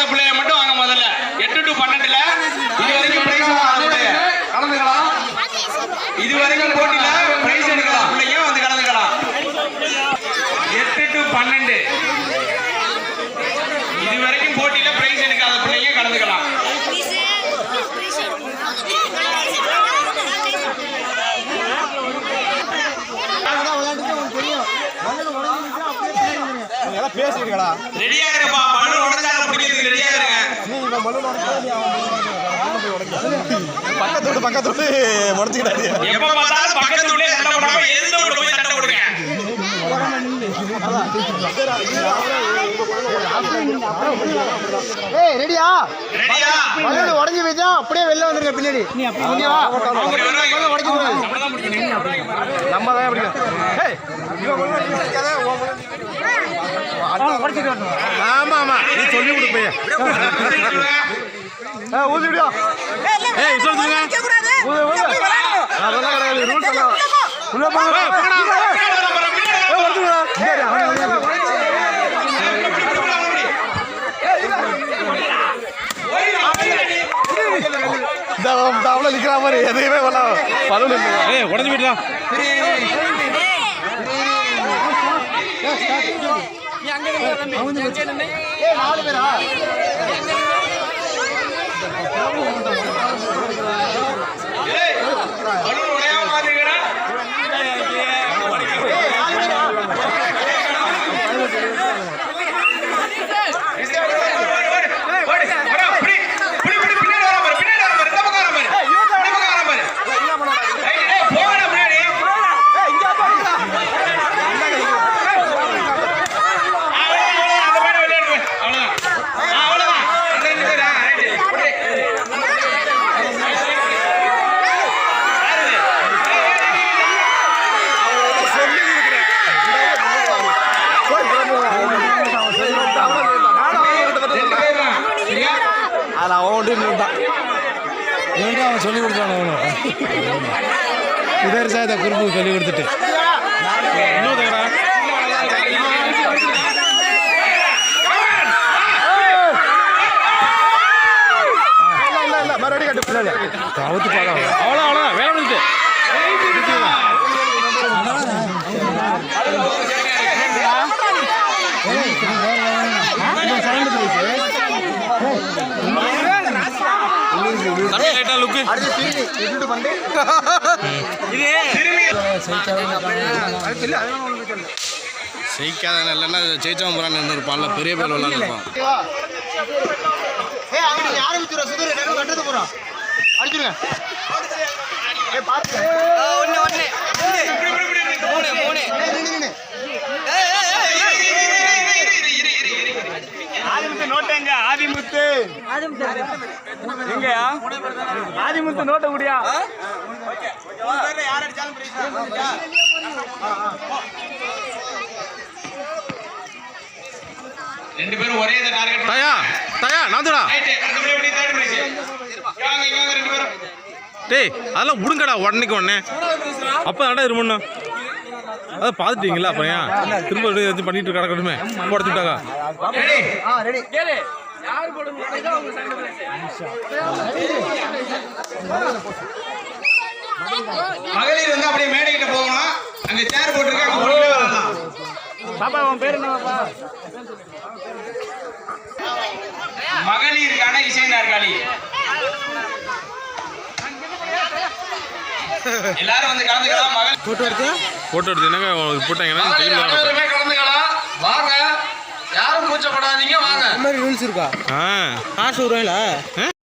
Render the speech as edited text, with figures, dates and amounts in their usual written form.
எடுக்காத பிள்ளைய மட்டும் வாங்க முதல்ல 8 to 12ல இது வரைக்கும் பிரைஸ் கலந்துக்கலாம். இது வரைக்கும் போட்டியில பிரைஸ் எடுக்காத பிள்ளைங்க வந்து கலந்துக்கலாம். 8 to 12 இது வரைக்கும் போட்டியில பிரைஸ் எடுக்காத பிள்ளைங்க கலந்துக்கலாம். பேசிருக்கா ரெடியா இருப்பா. மண்ணு உடைஞ்சால பிடிக்கிறதுக்கு ரெடியா இருங்க. பக்கத்தோடு முடிச்சுக்கிட்டாரு. எப்ப பார்த்தாலும் பக்கத்துலயே சண்டை போடாம எந்த ஒரு போய் சண்டை போடுங்க. ஏய் ரெடியா ரெடியா மண்ணு உடைஞ்சு போயிச்சா அப்படியே வெளில வந்துருங்க பின்னாடி. நீ அப்படி வா உடைக்க கூடாது. நம்ம தான் அப்படி. ஏய் ஆமா ஆமா நீ சொல்லி கொடு போய் ஊதிடுயா. ஏய் சொல்லுங்க அதெல்லாம் கிடையாது ரூல்ஸ் எல்லாம் உள்ள போங்க. அவ்வளோ நிற்கிற மாதிரி எதையுமே பலூன் இல்லை. உடஞ்சு போயிட்டா நாலு பேரா அவன் சொல்லி கொடுத்தான். இதர் சாத குறுப்பு சொல்லி கொடுத்துட்டு மறுபடியும் கட்டு பின்னாடி அவுத்து பார்க்கலாம். அவ்வளோ அவ்வளோ வேலை முடிஞ்சு. ஜெயிக்காத இல்லைன்னா ஜெயிச்சவன் போறான்னு இருப்பான்ல பெரிய பேர் விளாண்டுருப்பான். நோட்டங்க ஆதிமுத்து எங்கயா ஆதிமுத்து நோட்ட முடியா? ரெண்டு பேரும் ஒரே டார்கெட். தயா தயா நாந்துடா. டேய் அதெல்லாம் விடுங்கடா உடனேக்கு உடனே. அப்போ தாண்டா இருமண்ணா அதை பார்த்துட்டீங்களா? அப்புறம் ஏன் திரும்ப எது பண்ணிட்டு கிடக்கணுமே போடுச்சுட்டாங்க. மகளிர் வந்து அப்படியே மேடைக்கிட்ட போகணும். அங்க சேர் போட்டுருக்காங்க. பாப்பா உன் பேர் என்னப்பா? மகளிருக்கான இசை நாற்காலி. எல்லாரும் வந்து கலந்துக்கலாம். மகள் போட்டோ எடுத்து என்னங்க போட்டாங்கன்னா கலந்துக்கலாம். வாங்க யாரும் கூச்சப்படாதீங்க. வாங்க. ரூல்ஸ் இருக்கா? காசு வருவாங்களா?